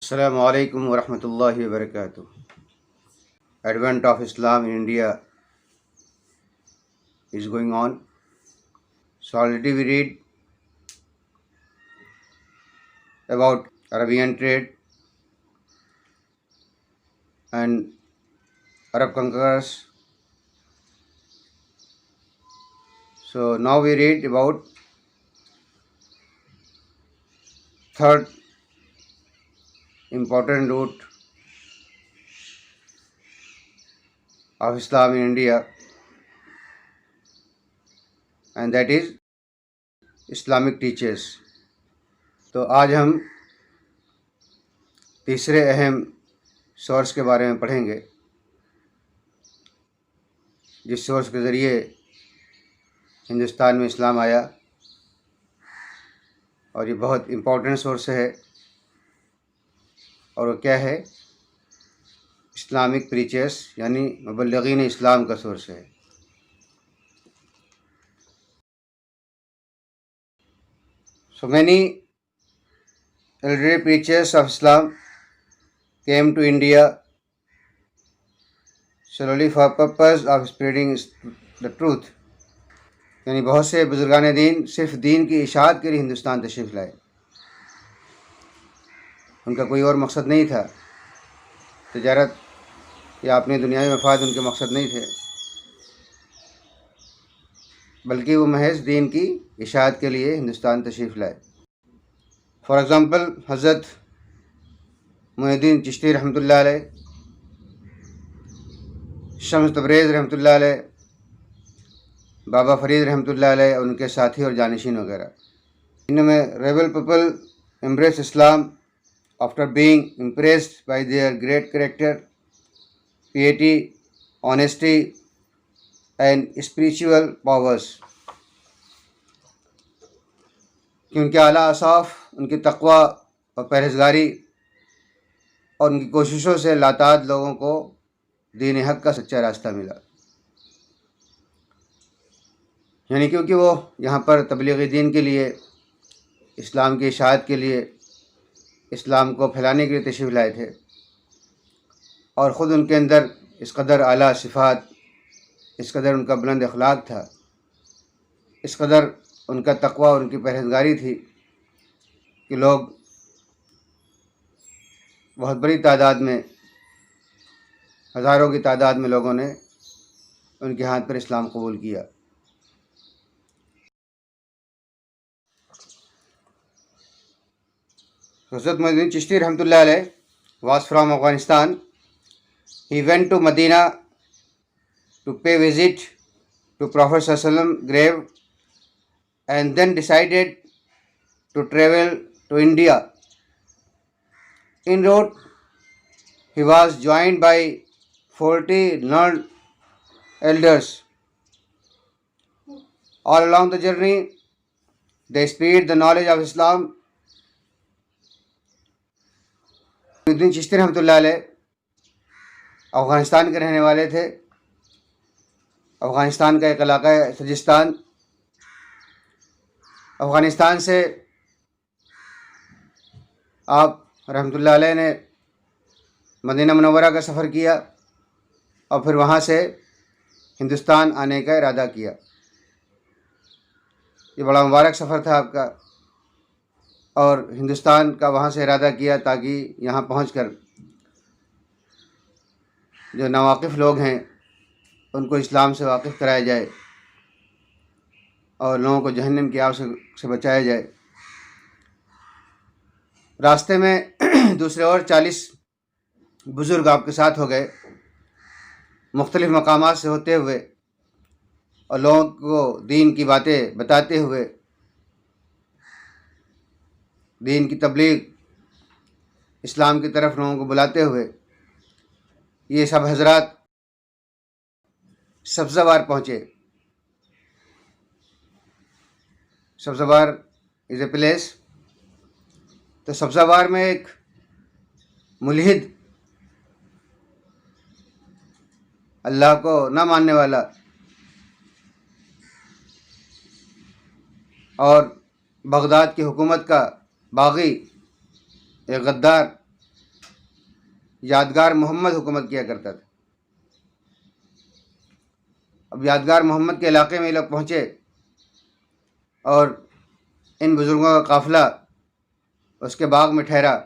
Assalamu alaikum wa rahmatullahi wa barakatuh. Advent of Islam in India is going on. So already we read about Arabian trade and Arab conquerors. So now we read about third important route of Islam in India, and that is Islamic teachers. تو آج ہم تیسرے اہم source کے بارے میں پڑھیں گے، جس سورس کے ذریعے ہندوستان میں اسلام آیا، اور یہ بہت امپورٹنٹ سورس ہے، اور وہ کیا ہے؟ اسلامک پریچرس یعنی مبلغین اسلام کا سورس ہے۔ So many elderly preachers of Islam came to India solely for purpose of spreading the truth. یعنی بہت سے بزرگان دین صرف دین کی اشاعت کے لیے ہندوستان تشریف لائے، ان کا کوئی اور مقصد نہیں تھا، تجارت یا اپنی دنیاوی مفاد ان کے مقصد نہیں تھے، بلکہ وہ محض دین کی اشاعت کے لیے ہندوستان تشریف لائے۔ فار ایگزامپل حضرت معین الدین چشتی رحمۃ اللہ علیہ، شمس تبریز رحمۃ اللہ علیہ، بابا فرید رحمۃ اللہ علیہ اور ان کے ساتھی اور جانشین وغیرہ۔ ان میں rebel people embrace Islam after being impressed by their great character, piety, honesty and spiritual powers. کہ ان کے اعلیٰ اوصاف، ان کی تقوی اور پرہیزگاری اور ان کی کوششوں سے لاتعداد لوگوں کو دین حق کا سچا راستہ ملا۔ یعنی کیونکہ وہ یہاں پر تبلیغ دین کے لیے، اسلام کی اشاعت کے لیے، اسلام کو پھیلانے کے لیے تشریف لائے تھے، اور خود ان کے اندر اس قدر اعلیٰ صفات، اس قدر ان کا بلند اخلاق تھا، اس قدر ان کا تقوی اور ان کی پرہیزگاری تھی کہ لوگ بہت بڑی تعداد میں، ہزاروں کی تعداد میں لوگوں نے ان کے ہاتھ پر اسلام قبول کیا۔ حضرت معین الدین چشتی رحمۃ اللہ علیہ was from Afghanistan. He went to Medina to pay visit to Prophet ﷺ grave and then decided to travel to India. En route, he was joined by 40 learned elders. All along the journey, they spread the knowledge of Islam. الدین چشتی رحمۃ اللہ علیہ افغانستان کے رہنے والے تھے۔ افغانستان کا ایک علاقہ ہے سجستان۔ افغانستان سے آپ رحمۃ اللہ علیہ نے مدینہ منورہ کا سفر کیا، اور پھر وہاں سے ہندوستان آنے کا ارادہ کیا۔ یہ بڑا مبارک سفر تھا آپ کا، اور ہندوستان کا وہاں سے ارادہ کیا تاکہ یہاں پہنچ کر جو ناواقف لوگ ہیں ان کو اسلام سے واقف کرایا جائے، اور لوگوں کو جہنم کی آگ سے بچایا جائے۔ راستے میں دوسرے اور 40 بزرگ آپ کے ساتھ ہو گئے، مختلف مقامات سے ہوتے ہوئے، اور لوگوں کو دین کی باتیں بتاتے ہوئے، دین کی تبلیغ، اسلام کی طرف لوگوں کو بلاتے ہوئے یہ سب حضرات سبزہ وار پہنچے۔ سبزہ وار از اے پلیس۔ تو سبزہ وار میں ایک ملحد، اللہ کو نہ ماننے والا اور بغداد کی حکومت کا باغی، ایک غدار یادگار محمد حکومت کیا کرتا تھا۔ اب یادگار محمد کے علاقے میں یہ لوگ پہنچے اور ان بزرگوں کا قافلہ اس کے باغ میں ٹھہرا۔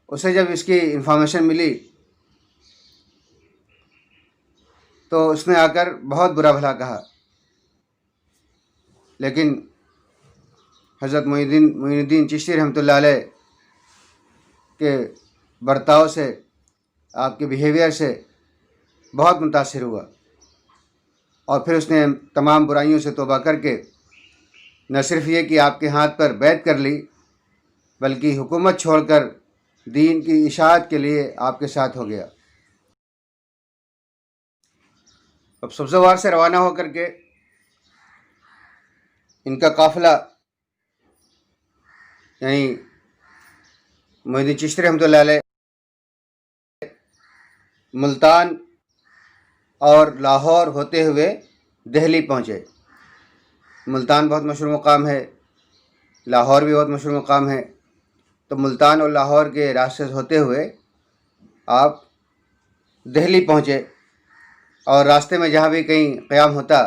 اسے جب اس کی انفارمیشن ملی تو اس نے آ کر بہت برا بھلا کہا، لیکن حضرت معین الدین چشتی رحمۃ اللہ علیہ کے برتاؤ سے، آپ کے بیہیویئر سے بہت متاثر ہوا، اور پھر اس نے تمام برائیوں سے توبہ کر کے نہ صرف یہ کہ آپ کے ہاتھ پر بیعت کر لی، بلکہ حکومت چھوڑ کر دین کی اشاعت کے لیے آپ کے ساتھ ہو گیا۔ اب سبزوار سے روانہ ہو کر کے ان کا قافلہ، یعنی معین الدین چشتی رحمۃ اللہ علیہ، ملتان اور لاہور ہوتے ہوئے دہلی پہنچے۔ ملتان بہت مشہور مقام ہے، لاہور بھی بہت مشہور مقام ہے، تو ملتان اور لاہور کے راستے سے ہوتے ہوئے آپ دہلی پہنچے، اور راستے میں جہاں بھی کہیں قیام ہوتا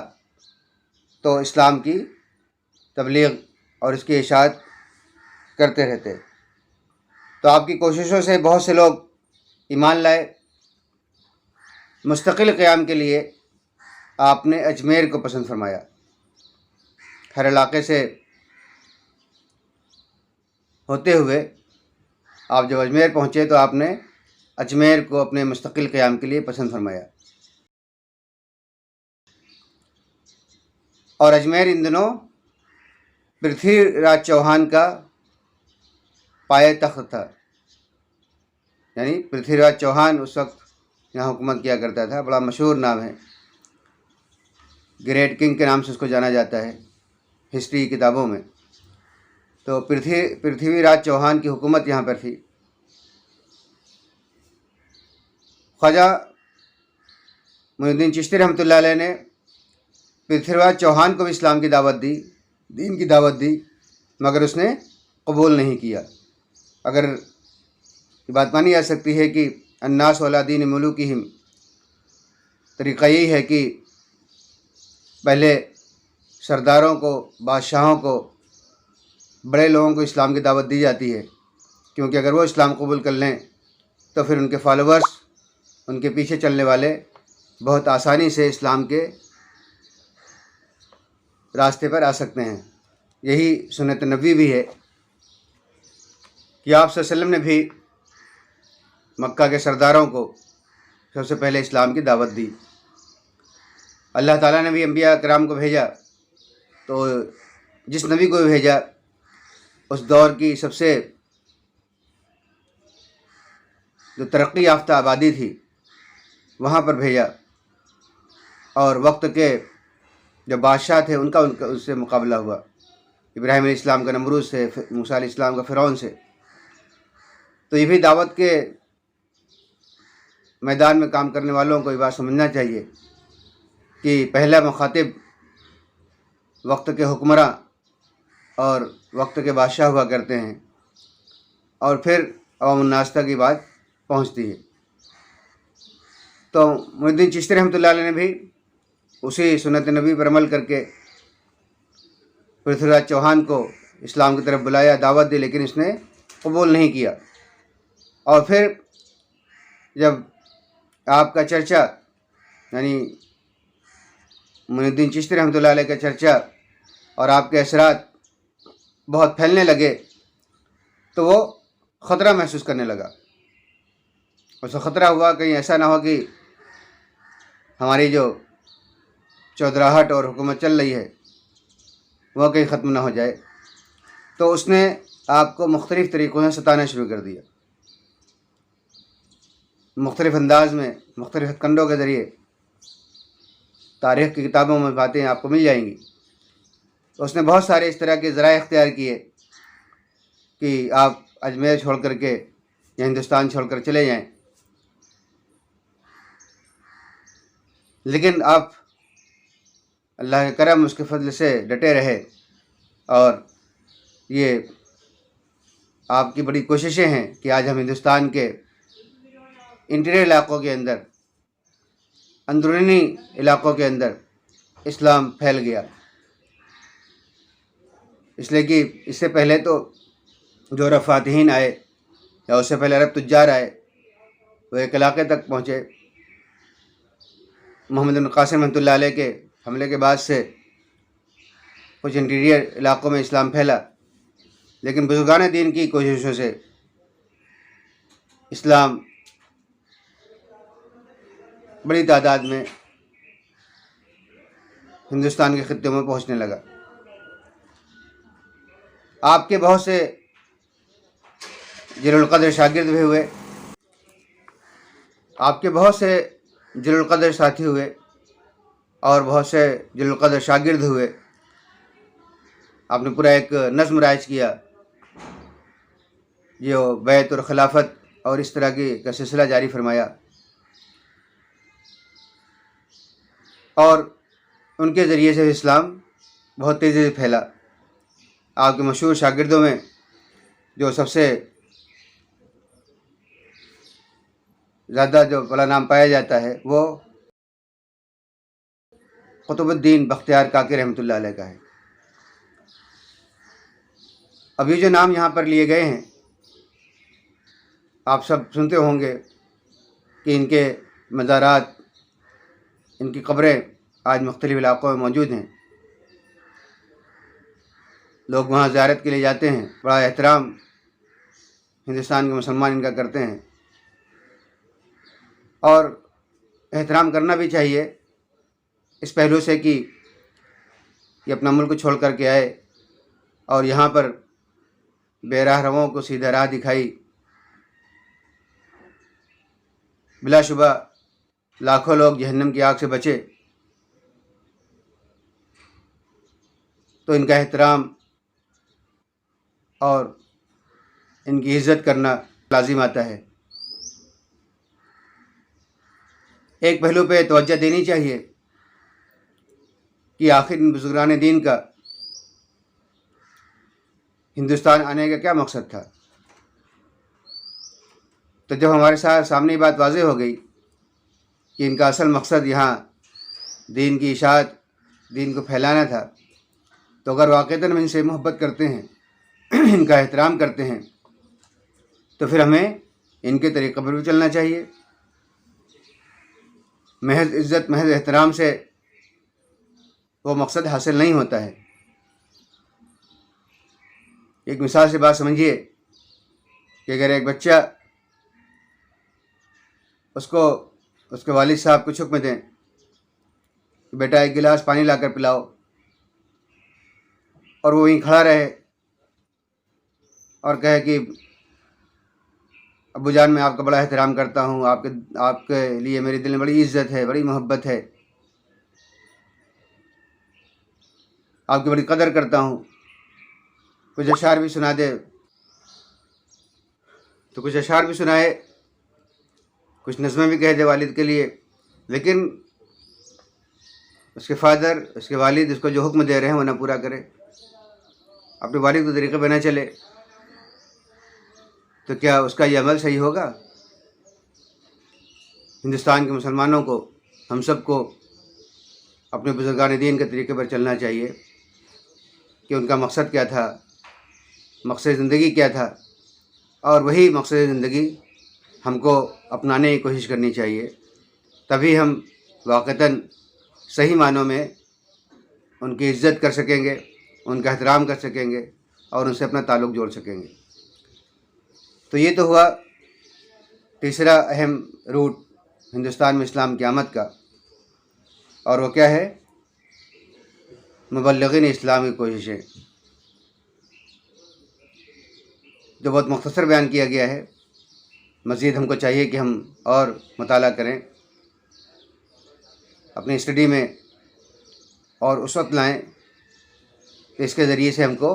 تو اسلام کی تبلیغ اور اس کی اشاعت کرتے رہتے۔ تو آپ کی کوششوں سے بہت سے لوگ ایمان لائے۔ مستقل قیام کے لیے آپ نے اجمیر کو پسند فرمایا۔ ہر علاقے سے ہوتے ہوئے آپ جب اجمیر پہنچے تو آپ نے اجمیر کو اپنے مستقل قیام کے لیے پسند فرمایا، اور اجمیر ان دنوں پرتھوی راج چوہان کا پایہ تخت تھا، یعنی پرتھوی راج چوہان اس وقت یہاں حکومت کیا کرتا تھا۔ بڑا مشہور نام ہے، گریٹ کنگ کے نام سے اس کو جانا جاتا ہے ہسٹری کتابوں میں۔ تو پرتھوی راج چوہان کی حکومت یہاں پر تھی۔ خواجہ معین الدین چشتی رحمۃ اللہ علیہ نے پرتھوی راج چوہان کو بھی اسلام کی دعوت دی، دین کی دعوت دی، مگر اس نے قبول نہیں کیا۔ اگر یہ بات مانی جا سکتی ہے کہ الناس علی دین ملوکہم، طریقہ یہی ہے کہ پہلے سرداروں کو، بادشاہوں کو، بڑے لوگوں کو اسلام کی دعوت دی جاتی ہے، کیونکہ اگر وہ اسلام قبول کر لیں تو پھر ان کے فالوورز، ان کے پیچھے چلنے والے بہت آسانی سے اسلام کے راستے پر آ سکتے ہیں۔ یہی سنت نبوی بھی ہے کہ آپ صلی اللہ علیہ وسلم نے بھی مکہ کے سرداروں کو سب سے پہلے اسلام کی دعوت دی۔ اللہ تعالیٰ نے بھی انبیاء کرام کو بھیجا، تو جس نبی کو بھی بھیجا اس دور کی سب سے جو ترقی یافتہ آبادی تھی وہاں پر بھیجا، اور وقت کے جو بادشاہ تھے ان کا اس سے مقابلہ ہوا، ابراہیم علیہ السلام کا نمرود سے، موسیٰ علیہ السلام کا فرعون سے۔ تو یہ بھی دعوت کے میدان میں کام کرنے والوں کو یہ بات سمجھنا چاہیے کہ پہلا مخاطب وقت کے حکمراں اور وقت کے بادشاہ ہوا کرتے ہیں، اور پھر عوام الناس تک کی بات پہنچتی ہے۔ تو معین الدین چشتی رحمۃ اللہ علیہ نے بھی اسی سنت نبی پر عمل کر کے پرتھوی راج چوہان کو اسلام کی طرف بلایا، دعوت دی، لیکن اس نے قبول نہیں کیا۔ اور پھر جب آپ کا چرچا، یعنی معین الدین چشتی رحمۃ اللہ علیہ کا چرچا اور آپ کے اثرات بہت پھیلنے لگے تو وہ خطرہ محسوس کرنے لگا۔ اسے خطرہ ہوا کہیں ایسا نہ ہو کہ ہماری جو چودراہٹ اور حکومت چل رہی ہے وہ کہیں ختم نہ ہو جائے۔ تو اس نے آپ کو مختلف طریقوں سے ستانا شروع کر دیا، مختلف انداز میں، مختلف ہتھ کنڈوں کے ذریعے۔ تاریخ کی کتابوں میں باتیں آپ کو مل جائیں گی۔ تو اس نے بہت سارے اس طرح کے ذرائع اختیار کیے کہ آپ اجمیر چھوڑ کر کے یا ہندوستان چھوڑ کر چلے جائیں، لیکن آپ اللہ کے کرم، اس کے فضل سے ڈٹے رہے، اور یہ آپ کی بڑی کوششیں ہیں کہ آج ہم ہندوستان کے انٹیریئر علاقوں کے اندر، اندرونی علاقوں کے اندر اسلام پھیل گیا. اس لیے کہ اس سے پہلے تو جو عرب فاتحین آئے یا اس سے پہلے عرب تجار آئے، وہ ایک علاقے تک پہنچے. محمد بن قاسم رحمۃ اللہ علیہ کے حملے کے بعد سے کچھ انٹیریئر علاقوں میں اسلام پھیلا، لیکن بزرگان دین کی کوششوں سے اسلام بڑی تعداد میں ہندوستان کے خطے میں پہنچنے لگا. آپ کے بہت سے جلیل القدر شاگرد بھی ہوئے، آپ کے بہت سے جلیل القدر ساتھی ہوئے اور بہت سے جلیل القدر شاگرد ہوئے. آپ نے پورا ایک نظم رائج کیا جو بیعت اور خلافت اور اس طرح کی کا سلسلہ جاری فرمایا، اور ان کے ذریعے سے اسلام بہت تیزی سے پھیلا. آپ کے مشہور شاگردوں میں جو سب سے زیادہ جو بڑا نام پایا جاتا ہے وہ قطب الدین بختیار کاکی رحمۃ اللہ علیہ کا ہے. اب یہ جو نام یہاں پر لیے گئے ہیں، آپ سب سنتے ہوں گے کہ ان کے مزارات، ان کی قبریں آج مختلف علاقوں میں موجود ہیں. لوگ وہاں زیارت کے لیے جاتے ہیں. بڑا احترام ہندوستان کے مسلمان ان کا کرتے ہیں، اور احترام کرنا بھی چاہیے اس پہلو سے کہ یہ اپنا ملک چھوڑ کر کے آئے اور یہاں پر بے راہ رووں کو سیدھا راہ دکھائی. بلا شبہ لاکھوں لوگ جہنم کی آگ سے بچے. تو ان کا احترام اور ان کی عزت کرنا لازم آتا ہے. ایک پہلو پہ توجہ دینی چاہیے کہ آخر ان بزرگان دین کا ہندوستان آنے کا کیا مقصد تھا. تو جب ہمارے سامنے یہ بات واضح ہو گئی کہ ان کا اصل مقصد یہاں دین کی اشاعت، دین کو پھیلانا تھا، تو اگر واقعتاً ہم ان سے محبت کرتے ہیں، ان کا احترام کرتے ہیں، تو پھر ہمیں ان کے طریقے پر بھی چلنا چاہیے. محض عزت، محض احترام سے وہ مقصد حاصل نہیں ہوتا ہے. ایک مثال سے بات سمجھیے کہ اگر ایک بچہ اس کے والد صاحب کچھ حکم دیں کہ بیٹا ایک گلاس پانی لا کر پلاؤ، اور وہ وہیں کھڑا رہے اور کہے کہ ابو جان میں آپ کا بڑا احترام کرتا ہوں، آپ کے لیے میرے دل میں بڑی عزت ہے، بڑی محبت ہے، آپ کی بڑی قدر کرتا ہوں، کچھ اشعار بھی سنا دے تو کچھ اشعار بھی سنائے، کچھ نظمیں بھی کہہ دے والد کے لیے، لیکن اس کے فادر، اس کے والد اس کو جو حکم دے رہے ہیں وہ نہ پورا کرے، اپنے والد کے طریقے پہ نہ چلے، تو کیا اس کا یہ عمل صحیح ہوگا؟ ہندوستان کے مسلمانوں کو، ہم سب کو اپنے بزرگان دین کے طریقے پر چلنا چاہیے کہ ان کا مقصد کیا تھا، مقصد زندگی کیا تھا، اور وہی مقصد زندگی ہم کو اپنانے کی کوشش کرنی چاہیے. تبھی ہم واقعتاً صحیح معنوں میں ان کی عزت کر سکیں گے، ان کا احترام کر سکیں گے اور ان سے اپنا تعلق جوڑ سکیں گے. تو یہ تو ہوا تیسرا اہم روٹ ہندوستان میں اسلام کی آمد کا، اور وہ کیا ہے؟ مبلغین اسلام کی کوششیں، جو بہت مختصر بیان کیا گیا ہے. مزید ہم کو چاہیے کہ ہم اور مطالعہ کریں، اپنی اسٹڈی میں اور اس وقت لائیں کہ اس کے ذریعے سے ہم کو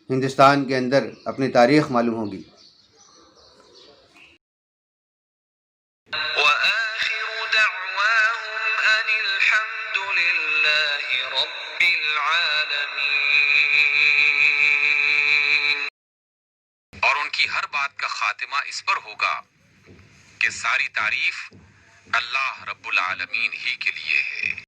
ہندوستان کے اندر اپنی تاریخ معلوم ہوگی. وآخر دعواهم أن الحمد لله رب العالمين. کا خاتمہ اس پر ہوگا کہ ساری تعریف اللہ رب العالمین ہی کے لیے ہے۔